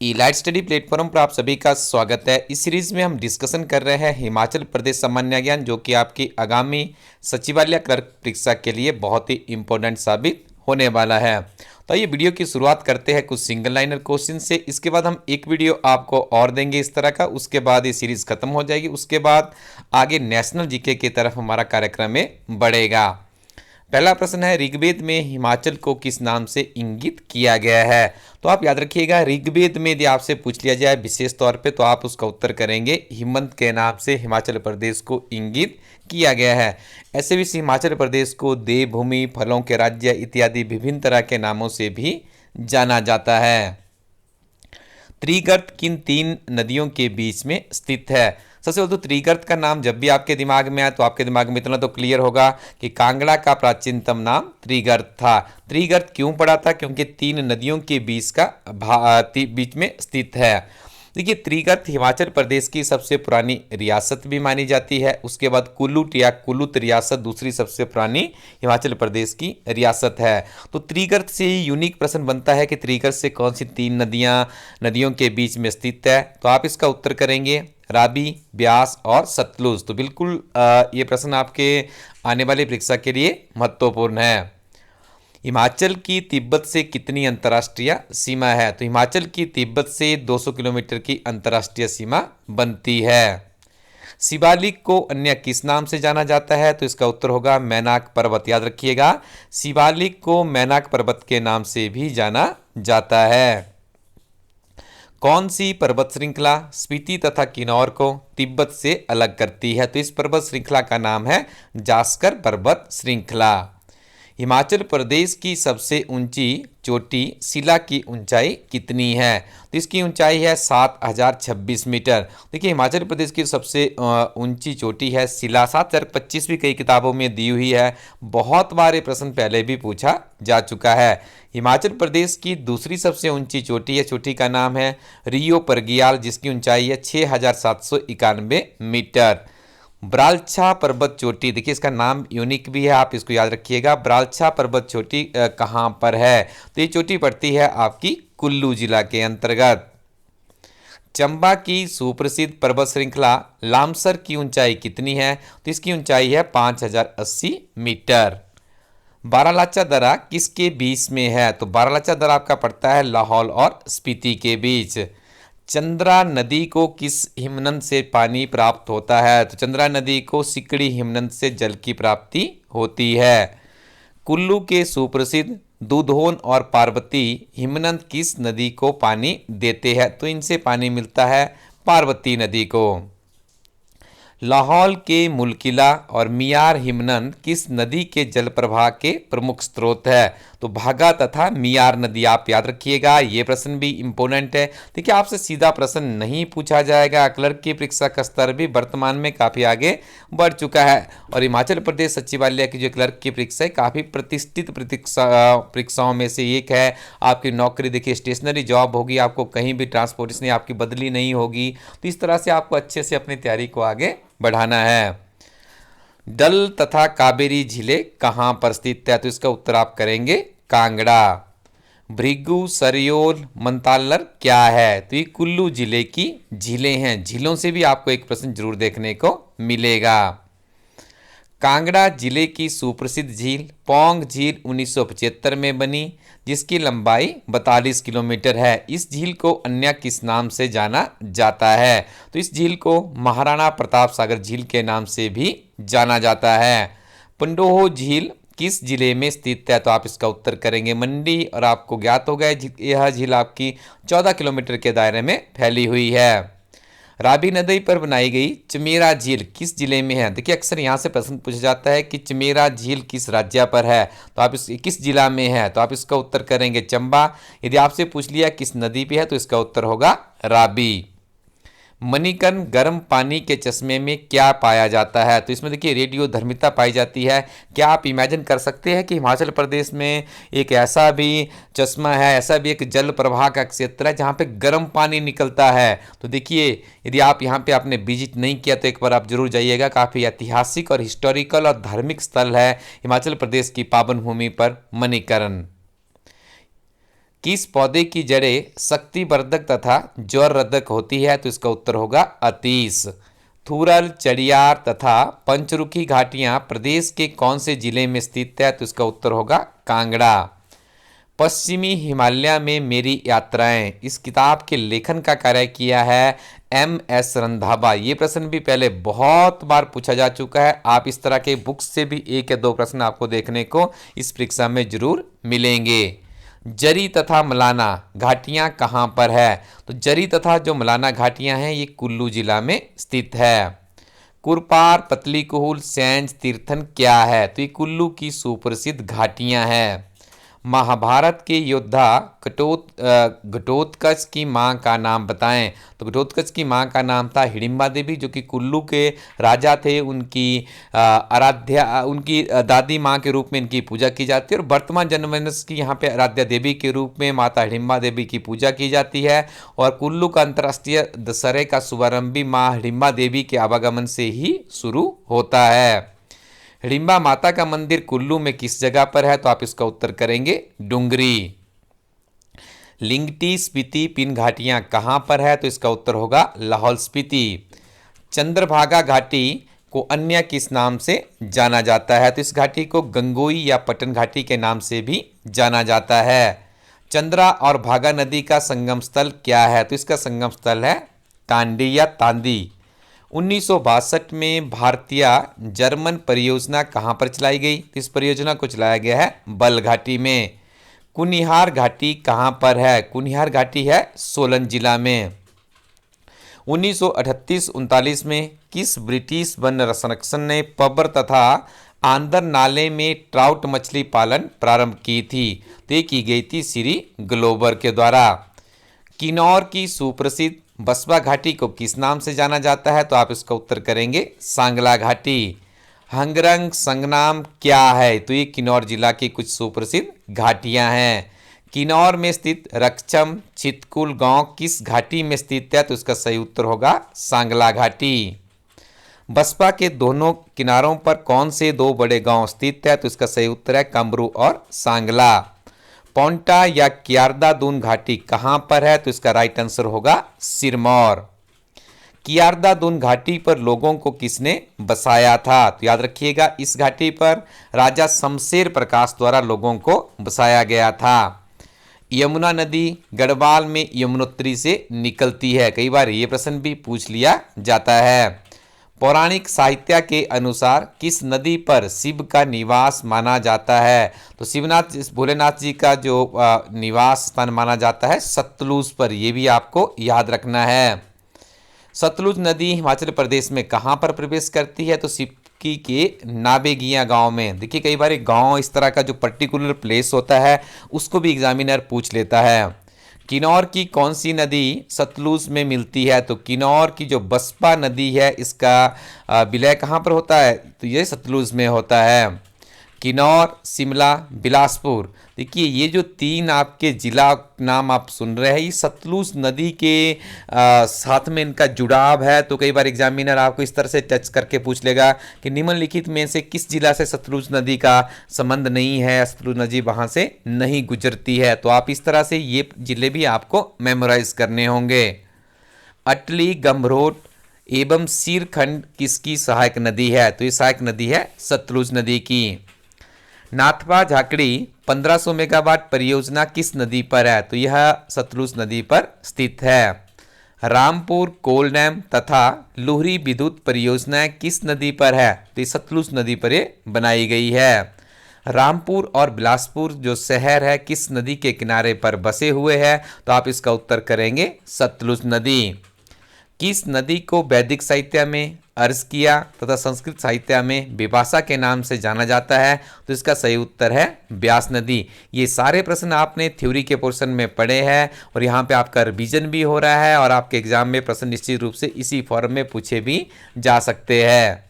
ई light study platform पर आप सभी का स्वागत है। इस सीरीज में हम डिस्कशन कर रहे हैं हिमाचल प्रदेश सामान्य ज्ञान, जो कि आपकी आगामी सचिवालय क्लर्क परीक्षा के लिए बहुत ही इंपॉर्टेंट साबित होने वाला है। तो ये वीडियो की शुरुआत करते हैं कुछ सिंगल लाइनर क्वेश्चन से। इसके बाद हम एक वीडियो आपको और देंगे इस तरह का, उसके बाद ये सीरीज खत्म हो जाएगी। उसके बाद आगे नेशनल जीके की तरफ हमारा कार्यक्रम में बढ़ेगा। पहला प्रश्न है, ऋग्वेद में हिमाचल को किस नाम से इंगित किया गया है? तो आप याद रखिएगा, ऋग्वेद में यदि आपसे पूछ लिया जाए विशेष तौर पे, तो आप उसका उत्तर करेंगे हिमंत के नाम से हिमाचल प्रदेश को इंगित किया गया है। ऐसे भी हिमाचल प्रदेश को देवभूमि, फलों के राज्य इत्यादि विभिन्न तरह के नामों से भी जाना जाता है। त्रिगर्त किन तीन नदियों के बीच में स्थित है? सबसे पहले तो त्रिगर्त का नाम जब भी आपके दिमाग में आए तो आपके दिमाग में इतना तो क्लियर होगा कि कांगड़ा का प्राचीनतम नाम त्रिगर्त था। त्रिगर्त क्यों पड़ा था? क्योंकि तीन नदियों के बीच में स्थित है। देखिए, त्रिगर्त हिमाचल प्रदेश की सबसे पुरानी रियासत भी मानी जाती है। उसके बाद कुल्लूट या कुल्लूत रियासत दूसरी सबसे पुरानी हिमाचल प्रदेश की रियासत है। तो त्रिगर्त से ही यूनिक प्रश्न बनता है कि त्रिगर्त से कौन सी तीन नदियों के बीच में स्थित है? तो आप इसका उत्तर करेंगे रावी, ब्यास और सतलुज। तो बिल्कुल ये प्रश्न आपके आने वाली परीक्षा के लिए महत्वपूर्ण है। हिमाचल की तिब्बत से कितनी अंतर्राष्ट्रीय सीमा है? तो हिमाचल की तिब्बत से 200 किलोमीटर की अंतर्राष्ट्रीय सीमा बनती है। शिवालिक को अन्य किस नाम से जाना जाता है? तो इसका उत्तर होगा मैनाक पर्वत। याद रखिएगा, शिवालिक को मैनाक पर्वत के नाम से भी जाना जाता है। कौन सी पर्वत श्रृंखला स्पीति तथा किन्नौर को तिब्बत से अलग करती है? तो इस पर्वत श्रृंखला का नाम है जास्कर पर्वत श्रृंखला। हिमाचल प्रदेश की सबसे ऊंची चोटी शिला की ऊंचाई कितनी है? तो इसकी ऊंचाई है 7026 मीटर। देखिए, हिमाचल प्रदेश की सबसे ऊंची चोटी है शिला। 7025 भी कई किताबों में दी हुई है। बहुत बार ये प्रश्न पहले भी पूछा जा चुका है। हिमाचल प्रदेश की दूसरी सबसे ऊंची चोटी है, चोटी का नाम है रियो परगियाल, जिसकी ऊंचाई है 6791 मीटर। ब्रालछा पर्वत चोटी, देखिए इसका नाम यूनिक भी है, आप इसको याद रखिएगा। ब्रालछा पर्वत चोटी कहाँ पर है? तो ये चोटी पड़ती है आपकी कुल्लू जिला के अंतर्गत। चंबा की सुप्रसिद्ध पर्वत श्रृंखला लामसर की ऊंचाई कितनी है? तो इसकी ऊंचाई है 5080 मीटर। बारालाचा दर्रा किसके बीच में है? तो बारालाचा दर्रा आपका पड़ता है लाहौल और स्पीति के बीच। चंद्रा नदी को किस हिमनद से पानी प्राप्त होता है? तो चंद्रा नदी को सिकड़ी हिमनद से जल की प्राप्ति होती है। कुल्लू के सुप्रसिद्ध दूधोन और पार्वती हिमनद किस नदी को पानी देते हैं? तो इनसे पानी मिलता है पार्वती नदी को। लाहौल के मुलकिला और मियार हिमनद किस नदी के जल प्रवाह के प्रमुख स्रोत है? तो भागा तथा मियार नदी, आप याद रखिएगा। ये प्रश्न भी इंपॉर्टेंट है। देखिए, आपसे सीधा प्रश्न नहीं पूछा जाएगा। क्लर्क की परीक्षा का स्तर भी वर्तमान में काफ़ी आगे बढ़ चुका है और हिमाचल प्रदेश सचिवालय की जो क्लर्क की परीक्षा है काफ़ी प्रतिष्ठित परीक्षाओं में से एक है। आपकी नौकरी देखिए स्टेशनरी जॉब होगी, आपको कहीं भी ट्रांसपोर्टेशन आपकी बदली नहीं होगी। तो इस तरह से आपको अच्छे से अपनी तैयारी को आगे बढ़ाना है। डल तथा कावेरी झीलें कहाँ पर स्थित है? तो इसका उत्तर आप करेंगे कांगड़ा। भृगु, सरयोल, मंतालर क्या है? तो ये कुल्लू जिले की झीलें हैं। झीलों से भी आपको एक प्रश्न जरूर देखने को मिलेगा। कांगड़ा जिले की सुप्रसिद्ध झील पौंग झील 1975 में बनी, जिसकी लंबाई 42 किलोमीटर है। इस झील को अन्य किस नाम से जाना जाता है? तो इस झील को महाराणा प्रताप सागर झील के नाम से भी जाना जाता है। पंडोह झील किस जिले में स्थित है? तो आप इसका उत्तर करेंगे मंडी और आपको ज्ञात होगा यह झील आपकी 14 किलोमीटर के दायरे में फैली हुई है। रावी नदी पर बनाई गई चमेरा झील किस जिले में है? देखिए, अक्सर यहाँ से प्रश्न पूछा जाता है कि चमेरा झील किस राज्य पर है, तो आप किस जिला में है? तो आप इसका उत्तर करेंगे चंबा। यदि आपसे पूछ लिया किस नदी पे है, तो इसका उत्तर होगा रावी। मणिकर्ण गर्म पानी के चश्मे में क्या पाया जाता है? तो इसमें देखिए रेडियोधर्मिता पाई जाती है। क्या आप इमेजिन कर सकते हैं कि हिमाचल प्रदेश में एक ऐसा भी चश्मा है, ऐसा भी एक जल प्रवाह का क्षेत्र है जहाँ पे गर्म पानी निकलता है? तो देखिए, यदि आप यहाँ पे आपने विजिट नहीं किया तो एक बार आप जरूर जाइएगा। काफ़ी ऐतिहासिक और हिस्टोरिकल और धार्मिक स्थल है हिमाचल प्रदेश की पावन भूमि पर मणिकर्ण। किस पौधे की जड़ें शक्तिवर्धक तथा ज्वरवर्धक होती है? तो इसका उत्तर होगा अतीस। थूरल, चड़ियार तथा पंचरुखी घाटियां प्रदेश के कौन से जिले में स्थित है? तो इसका उत्तर होगा कांगड़ा। पश्चिमी हिमालय में मेरी यात्राएं, इस किताब के लेखन का कार्य किया है एम.एस. रंधावा। ये प्रश्न भी पहले बहुत बार पूछा जा चुका है। आप इस तरह के बुक्स से भी एक या दो प्रश्न आपको देखने को इस परीक्षा में जरूर मिलेंगे। जरी तथा मलाना घाटियां कहाँ पर है? तो जरी तथा जो मलाना घाटियां हैं ये कुल्लू जिला में स्थित है। कुरपार, पतली कुहूल, सैंज, तीर्थन क्या है? तो ये कुल्लू की सुप्रसिद्ध घाटियां हैं। महाभारत के योद्धा घटोत्कच की मां का नाम बताएं। तो घटोत्कच की मां का नाम था हिडिंबा देवी, जो कि कुल्लू के राजा थे। उनकी आराध्या, उनकी दादी मां के रूप में इनकी पूजा की जाती है। और वर्तमान जनमानस की यहाँ पे आराध्या देवी के रूप में माता हिडिंबा देवी की पूजा की जाती है। और कुल्लू का अंतर्राष्ट्रीय दशहरे का शुभारंभ भी मां हिडिंबा देवी के आवागमन से ही शुरू होता है। हिडिंबा माता का मंदिर कुल्लू में किस जगह पर है? तो आप इसका उत्तर करेंगे डुंगरी। लिंगटी, स्पीति, पिन घाटियां कहां पर है? तो इसका उत्तर होगा लाहौल स्पीति। चंद्रभागा घाटी को अन्य किस नाम से जाना जाता है? तो इस घाटी को गंगोई या पटन घाटी के नाम से भी जाना जाता है। चंद्रा और भागा नदी का संगम स्थल क्या है? तो इसका संगम स्थल है तांडी या तांदी। 1962 में भारतीय जर्मन परियोजना कहाँ पर चलाई गई? इस परियोजना को चलाया गया है बल घाटी में। कुनिहार घाटी कहाँ पर है? कुनिहार घाटी है सोलन जिला में। 1938-39 में किस ब्रिटिश वन संरक्षण ने पब्बर तथा आंदर नाले में ट्राउट मछली पालन प्रारंभ की थी? तो ये की गई थी श्री ग्लोबर के द्वारा। किन्नौर की सुप्रसिद्ध बसपा घाटी को किस नाम से जाना जाता है? तो आप इसका उत्तर करेंगे सांगला घाटी। हंगरंग संगनाम क्या है? तो ये किन्नौर जिला की कुछ सुप्रसिद्ध घाटियां हैं। किन्नौर में स्थित रक्षम चितकुल गांव किस घाटी में स्थित है? तो इसका सही उत्तर होगा सांगला घाटी। बसपा के दोनों किनारों पर कौन से दो बड़े गांव स्थित है? तो इसका सही उत्तर है कमरू और सांगला। पोंटा या कियारदा दून घाटी कहां पर है? तो इसका राइट आंसर होगा सिरमौर। कियारदा दून घाटी पर लोगों को किसने बसाया था? तो याद रखिएगा, इस घाटी पर राजा शमशेर प्रकाश द्वारा लोगों को बसाया गया था। यमुना नदी गढ़वाल में यमुनोत्री से निकलती है। कई बार ये प्रश्न भी पूछ लिया जाता है। पौराणिक साहित्य के अनुसार किस नदी पर शिव का निवास माना जाता है? तो शिवनाथ भोलेनाथ जी का जो निवास स्थान माना जाता है सतलुज पर। यह भी आपको याद रखना है। सतलुज नदी हिमाचल प्रदेश में कहां पर प्रवेश करती है? तो सिक्की के नाबेगिया गांव में। देखिए, कई बार एक गांव इस तरह का जो पर्टिकुलर प्लेस होता है उसको भी एग्जामिनर पूछ लेता है। किन्नौर की कौन सी नदी सतलुज में मिलती है? तो किन्नौर की जो बसपा नदी है इसका विलय कहाँ पर होता है? तो ये सतलुज में होता है। किन्नौर, शिमला, बिलासपुर, देखिए ये जो तीन आपके जिला नाम आप सुन रहे हैं ये सतलुज नदी के साथ में इनका जुड़ाव है। तो कई बार एग्जामिनर आपको इस तरह से टच करके पूछ लेगा कि निम्नलिखित में से किस जिला से सतलुज नदी का संबंध नहीं है, सतलुज नदी वहाँ से नहीं गुजरती है। तो आप इस तरह से ये जिले भी आपको मेमोराइज करने होंगे। अटली, गंभरोट एवं सीरखंड किसकी सहायक नदी है? तो ये सहायक नदी है सतलुज नदी की। नाथपा झाकड़ी 1500 मेगावाट परियोजना किस नदी पर है? तो यह सतलुज नदी पर स्थित है। रामपुर कोल डैम तथा लुहरी विद्युत परियोजनाएं किस नदी पर है? तो सतलुज नदी पर ये बनाई गई है। रामपुर और बिलासपुर जो शहर है किस नदी के किनारे पर बसे हुए हैं? तो आप इसका उत्तर करेंगे सतलुज नदी। किस नदी को वैदिक साहित्य में अर्ज किया तथा संस्कृत साहित्य में विपाशा के नाम से जाना जाता है? तो इसका सही उत्तर है ब्यास नदी। ये सारे प्रश्न आपने थ्योरी के पोर्शन में पढ़े हैं और यहाँ पे आपका रिवीजन भी हो रहा है और आपके एग्जाम में प्रश्न निश्चित रूप से इसी फॉर्म में पूछे भी जा सकते हैं।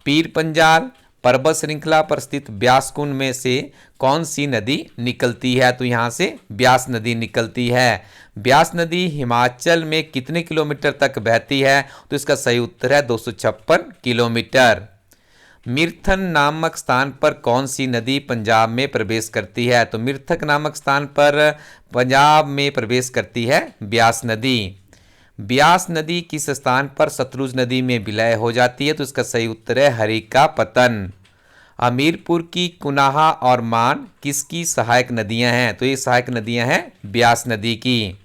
पीर पंजाल पर्वत श्रृंखला पर स्थित ब्यास कुंड में से कौन सी नदी निकलती है? तो यहाँ से ब्यास नदी निकलती है। ब्यास नदी हिमाचल में कितने किलोमीटर तक बहती है? तो इसका सही उत्तर है 256 किलोमीटर। मिर्थन नामक स्थान पर कौन सी नदी पंजाब में प्रवेश करती है? तो मिर्थक नामक स्थान पर पंजाब में प्रवेश करती है ब्यास नदी। ब्यास नदी किस स्थान पर सतलुज नदी में विलय हो जाती है? तो इसका सही उत्तर है हरिका पतन। हमीरपुर की कुनाहा और मान किसकी सहायक नदियां हैं? तो ये सहायक नदियां हैं ब्यास नदी की।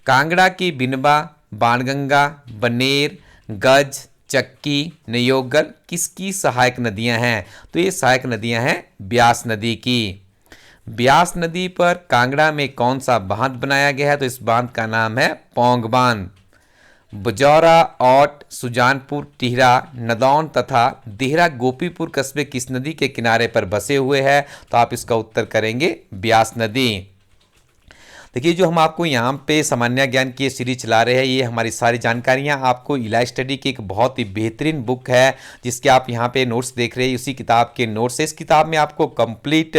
कांगड़ा की बिनबा, बाणगंगा, बनेर, गज, चक्की, नयोगल किसकी सहायक नदियां हैं? तो ये सहायक नदियां हैं ब्यास नदी की। ब्यास नदी पर कांगड़ा में कौन सा बांध बनाया गया है? तो इस बांध का नाम है पौंग बांध। बजौरा, औट, सुजानपुर, टिहरा, नदौन तथा देहरा गोपीपुर कस्बे किस नदी के किनारे पर बसे हुए हैं? तो आप इसका उत्तर करेंगे ब्यास नदी। देखिए, जो हम आपको यहाँ पे सामान्य ज्ञान की सीरीज चला रहे हैं, ये हमारी सारी जानकारियाँ आपको इला स्टडी की एक बहुत ही बेहतरीन बुक है, जिसके आप यहाँ पे नोट्स देख रहे हैं। उसी किताब के नोट्स है। इस किताब में आपको कंप्लीट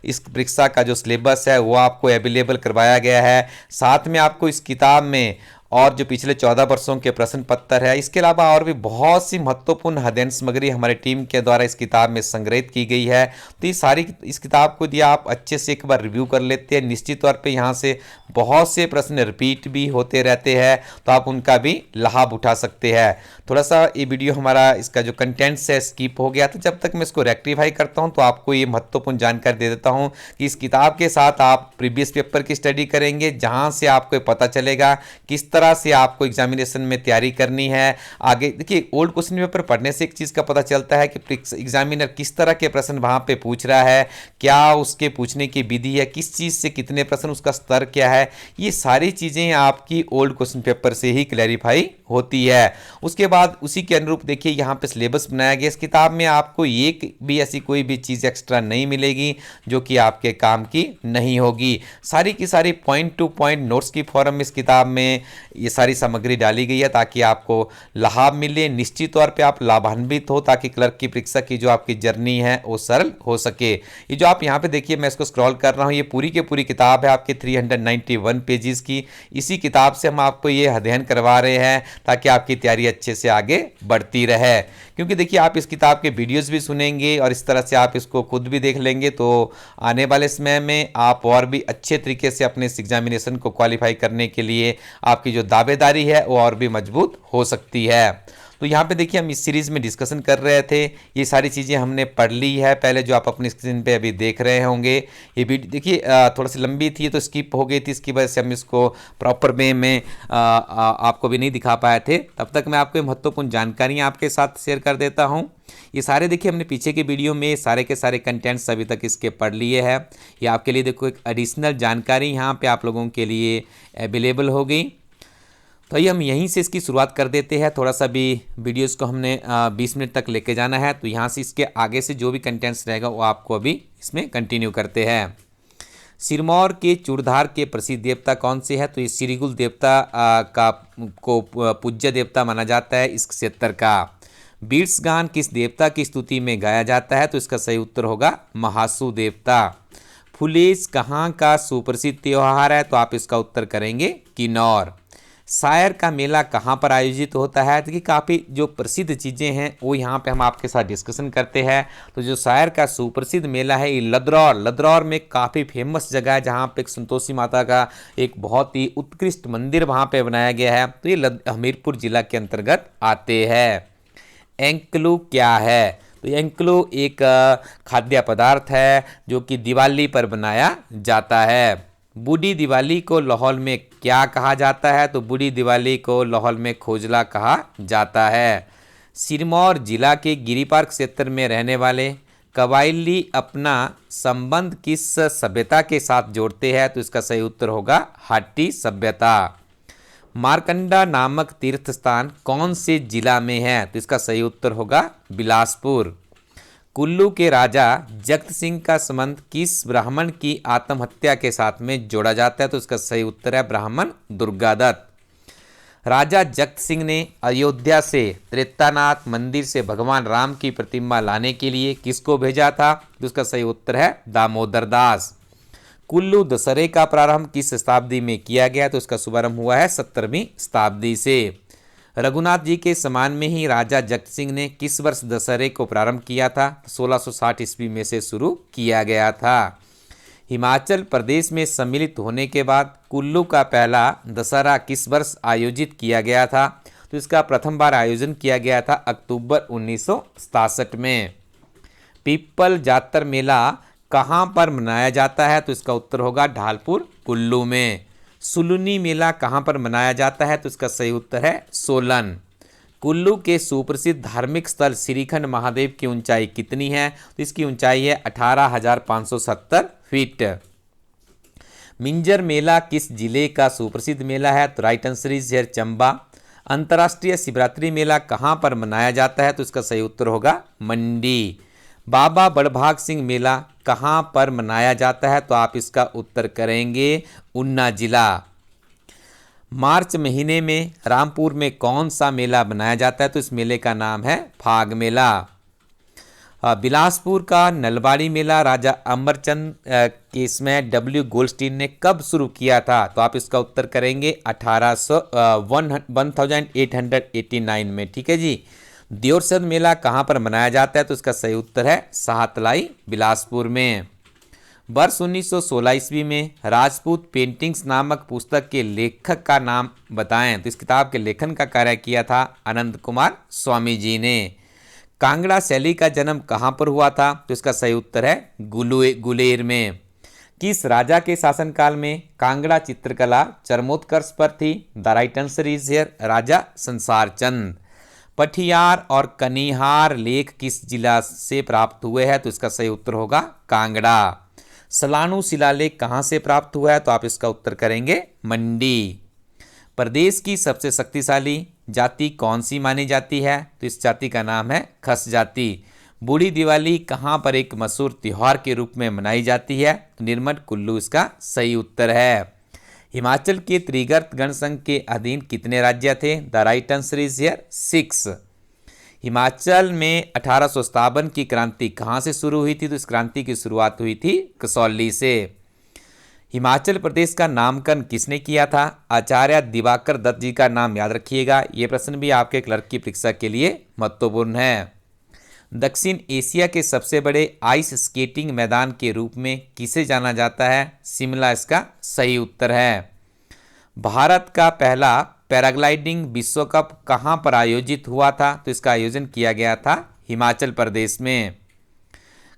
इस परीक्षा का जो सिलेबस है वो आपको अवेलेबल करवाया गया है। साथ में आपको इस किताब में और जो पिछले 14 वर्षों के प्रश्न पत्र है, इसके अलावा और भी बहुत सी महत्वपूर्ण अध्ययन सामग्री हमारी टीम के द्वारा इस किताब में संग्रहित की गई है। तो ये सारी इस किताब को दिया आप अच्छे से एक बार रिव्यू कर लेते हैं। निश्चित तौर पे यहाँ से बहुत से प्रश्न रिपीट भी होते रहते हैं, तो आप उनका भी लाभ उठा सकते हैं। थोड़ा सा ये वीडियो हमारा इसका जो कंटेंट्स है स्किप हो गया, तो जब तक मैं इसको रेक्टिफाई करता हूँ तो आपको ये महत्वपूर्ण जानकारी दे देता हूँ कि इस किताब के साथ आप प्रीवियस पेपर की स्टडी करेंगे, जहाँ से आपको पता चलेगा किस तरह से आपको एग्जामिनेशन में तैयारी करनी है। आगे देखिए, ओल्ड क्वेश्चन पेपर पढ़ने से एक चीज़ का पता चलता है कि एग्जामिनर किस तरह के प्रश्न वहाँ पे पूछ रहा है, क्या उसके पूछने की विधि है, किस चीज़ से कितने प्रश्न, उसका स्तर क्या है। ये सारी चीज़ें आपकी ओल्ड क्वेश्चन पेपर से ही क्लैरिफाई होती है। उसके बाद उसी के अनुरूप देखिए यहाँ पे सिलेबस बनाया गया। इस किताब में आपको एक भी ऐसी कोई भी चीज़ एक्स्ट्रा नहीं मिलेगी जो कि आपके काम की नहीं होगी। सारी की सारी पॉइंट टू पॉइंट नोट्स की फॉर्म इस किताब में ये सारी सामग्री डाली गई है, ताकि आपको लाभ मिले। निश्चित तौर पे आप लाभान्वित हो, ताकि क्लर्क की परीक्षा की जो आपकी जर्नी है वो सरल हो सके। ये जो आप यहाँ पे देखिए, मैं इसको स्क्रॉल कर रहा हूँ, ये पूरी की पूरी किताब है आपकी 391 पेजेस की। इसी किताब से हम आपको ये अध्ययन करवा रहे हैं, ताकि आपकी तैयारी अच्छे से आगे बढ़ती रहे। क्योंकि देखिए, आप इस किताब के वीडियोस भी सुनेंगे और इस तरह से आप इसको खुद भी देख लेंगे, तो आने वाले समय में आप और भी अच्छे तरीके से अपने इस एग्जामिनेशन को क्वालिफाई करने के लिए आपकी जो दावेदारी है वो और भी मजबूत हो सकती है। तो यहाँ पे देखिए, हम इस सीरीज़ में डिस्कशन कर रहे थे, ये सारी चीज़ें हमने पढ़ ली है पहले, जो आप अपनी स्क्रीन पे अभी देख रहे होंगे। ये वीडियो देखिए थोड़ा सी लंबी थी तो स्किप हो गई थी, इसकी वजह से हम इसको प्रॉपर वे में आपको भी नहीं दिखा पाए थे। तब तक मैं आपको महत्वपूर्ण जानकारियाँ आपके साथ शेयर कर देता हूँ। ये सारे देखिए, हमने पीछे के वीडियो में सारे के सारे कंटेंट्स अभी तक इसके पढ़ लिए हैं। ये आपके लिए देखो एक एडिशनल जानकारी यहाँ पे आप लोगों के लिए अवेलेबल हो गई। तो ये हम यहीं से इसकी शुरुआत कर देते हैं। थोड़ा सा भी वीडियोस को हमने 20 मिनट तक लेके जाना है, तो यहाँ से इसके आगे से जो भी कंटेंट्स रहेगा वो आपको अभी इसमें कंटिन्यू करते हैं। सिरमौर के चूड़धार के प्रसिद्ध देवता कौन से है? तो ये श्रीगुल देवता को पूज्य देवता माना जाता है इस क्षेत्र का। बीट्स गान किस देवता की स्तुति में गाया जाता है? तो इसका सही उत्तर होगा महासु देवता। फुलेस कहाँ का सुप्रसिद्ध त्योहार है? तो आप इसका उत्तर करेंगे किन्नौर। शायर का मेला कहाँ पर आयोजित होता है? तो कि काफ़ी जो प्रसिद्ध चीज़ें हैं वो यहाँ पे हम आपके साथ डिस्कशन करते हैं। तो जो शायर का सुप्रसिद्ध मेला है ये लदरौर में काफ़ी फेमस जगह है, जहाँ पे एक संतोषी माता का एक बहुत ही उत्कृष्ट मंदिर वहाँ पे बनाया गया है। तो ये हमीरपुर जिला के अंतर्गत आते हैं। एंकलू क्या है? तो एंकलू एक खाद्य पदार्थ है जो कि दिवाली पर बनाया जाता है। बूढ़ी दिवाली को लाहौल में क्या कहा जाता है? तो बूढ़ी दिवाली को लाहौल में खोजला कहा जाता है। सिरमौर जिला के गिरिपार क्षेत्र में रहने वाले कबायली अपना संबंध किस सभ्यता के साथ जोड़ते हैं? तो इसका सही उत्तर होगा हाटी सभ्यता। मारकंडा नामक तीर्थ स्थान कौन से जिला में है? तो इसका सही उत्तर होगा बिलासपुर। कुल्लू के राजा जगत सिंह का संबंध किस ब्राह्मण की आत्महत्या के साथ में जोड़ा जाता है? तो इसका सही उत्तर है ब्राह्मण दुर्गादत्त। राजा जगत सिंह ने अयोध्या से त्रेतानाथ मंदिर से भगवान राम की प्रतिमा लाने के लिए किसको भेजा था? तो इसका सही उत्तर है दामोदर दास। कुल्लू दशहरे का प्रारंभ किस शताब्दी में किया गया? तो इसका शुभारंभ हुआ है 17वीं शताब्दी से। रघुनाथ जी के सम्मान में ही राजा जगत सिंह ने किस वर्ष दशहरे को प्रारंभ किया था? 1660 ईस्वी में से शुरू किया गया था। हिमाचल प्रदेश में सम्मिलित होने के बाद कुल्लू का पहला दशहरा किस वर्ष आयोजित किया गया था? तो इसका प्रथम बार आयोजन किया गया था अक्टूबर 1967 में। पीपल जातर मेला कहाँ पर मनाया जाता है? तो इसका उत्तर होगा ढालपुर कुल्लू में। सुलुनी मेला कहाँ पर मनाया जाता है? तो इसका सही उत्तर है सोलन। कुल्लू के सुप्रसिद्ध धार्मिक स्थल श्रीखंड महादेव की ऊंचाई कितनी है? तो इसकी ऊंचाई है 18,570 फीट। मिंजर मेला किस जिले का सुप्रसिद्ध मेला है? तो right answer is here Chamba. अंतर्राष्ट्रीय शिवरात्रि मेला कहाँ पर मनाया जाता है? तो इसका सही उत्तर होगा मंडी। बाबा बड़भाग सिंह मेला कहाँ पर मनाया जाता है? तो आप इसका उत्तर करेंगे ऊना जिला। मार्च महीने में रामपुर में कौन सा मेला बनाया जाता है? तो इस मेले का नाम है फाग मेला। बिलासपुर का नलवाड़ी मेला राजा अमरचंद के इसमें डब्ल्यू गोल्डस्टीन ने कब शुरू किया था? तो आप इसका उत्तर करेंगे 1889 में। ठीक है जी। दियोरसद मेला कहाँ पर मनाया जाता है? तो इसका सही उत्तर है साहतलाई बिलासपुर में। वर्ष 1916 ईस्वी में राजपूत पेंटिंग्स नामक पुस्तक के लेखक का नाम बताएं। तो इस किताब के लेखन का कार्य किया था आनंद कुमार स्वामी जी ने। कांगड़ा शैली का जन्म कहाँ पर हुआ था? तो इसका सही उत्तर है गुलेर में। किस राजा के शासनकाल में कांगड़ा चित्रकला चरमोत्कर्ष पर थी? The right answer is here Raja Sansar Chand. पठियार और कनिहार लेख किस जिला से प्राप्त हुए हैं? तो इसका सही उत्तर होगा कांगड़ा। सलानू शिलालेख कहाँ से प्राप्त हुआ है? तो आप इसका उत्तर करेंगे मंडी। प्रदेश की सबसे शक्तिशाली जाति कौन सी मानी जाती है? तो इस जाति का नाम है खस जाति। बूढ़ी दिवाली कहाँ पर एक मशहूर त्योहार के रूप में मनाई जाती है? तो निर्मट कुल्लू इसका सही उत्तर है। हिमाचल के त्रिगर्त गणसंघ के अधीन कितने राज्य थे? The right answer is here 6। Himachal में 1857 की क्रांति कहाँ से शुरू हुई थी? तो इस क्रांति की शुरुआत हुई थी कसौली से। हिमाचल प्रदेश का नामकरण किसने किया था? आचार्य दिवाकर दत्त जी का नाम याद रखिएगा। ये प्रश्न भी आपके क्लर्क की परीक्षा के लिए महत्वपूर्ण है। दक्षिण एशिया के सबसे बड़े आइस स्केटिंग मैदान के रूप में किसे जाना जाता है? शिमला इसका सही उत्तर है। भारत का पहला पैराग्लाइडिंग विश्व कप कहाँ पर आयोजित हुआ था? तो इसका आयोजन किया गया था हिमाचल प्रदेश में।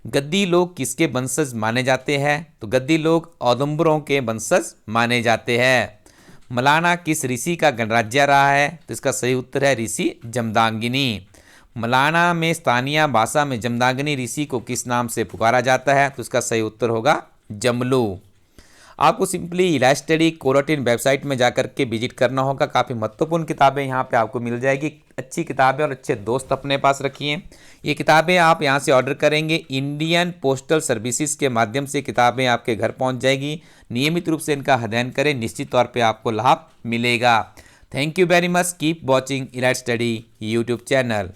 गद्दी लोग किसके वंशज माने जाते हैं? तो गद्दी लोग औदुंबरों के वंशज माने जाते हैं। मलाना किस ऋषि का गणराज्य रहा है? तो इसका सही उत्तर है ऋषि जमदाग्नि। मलाना में स्थानीय भाषा में जमदाग्नि ऋषि को किस नाम से पुकारा जाता है? तो इसका सही उत्तर होगा जमलू। आपको सिंपली इलाज स्टडी कोरोटिन वेबसाइट में जाकर के विजिट करना होगा। काफ़ी महत्वपूर्ण किताबें यहाँ पे आपको मिल जाएगी। अच्छी किताबें और अच्छे दोस्त अपने पास रखिए। ये किताबें आप यहाँ से ऑर्डर करेंगे, इंडियन पोस्टल सर्विसेज के माध्यम से किताबें आपके घर पहुँच जाएगी। नियमित रूप से इनका अध्ययन करें, निश्चित तौर पर आपको लाभ मिलेगा। Thank you very much. Keep watching इलाज स्टडी यूट्यूब चैनल।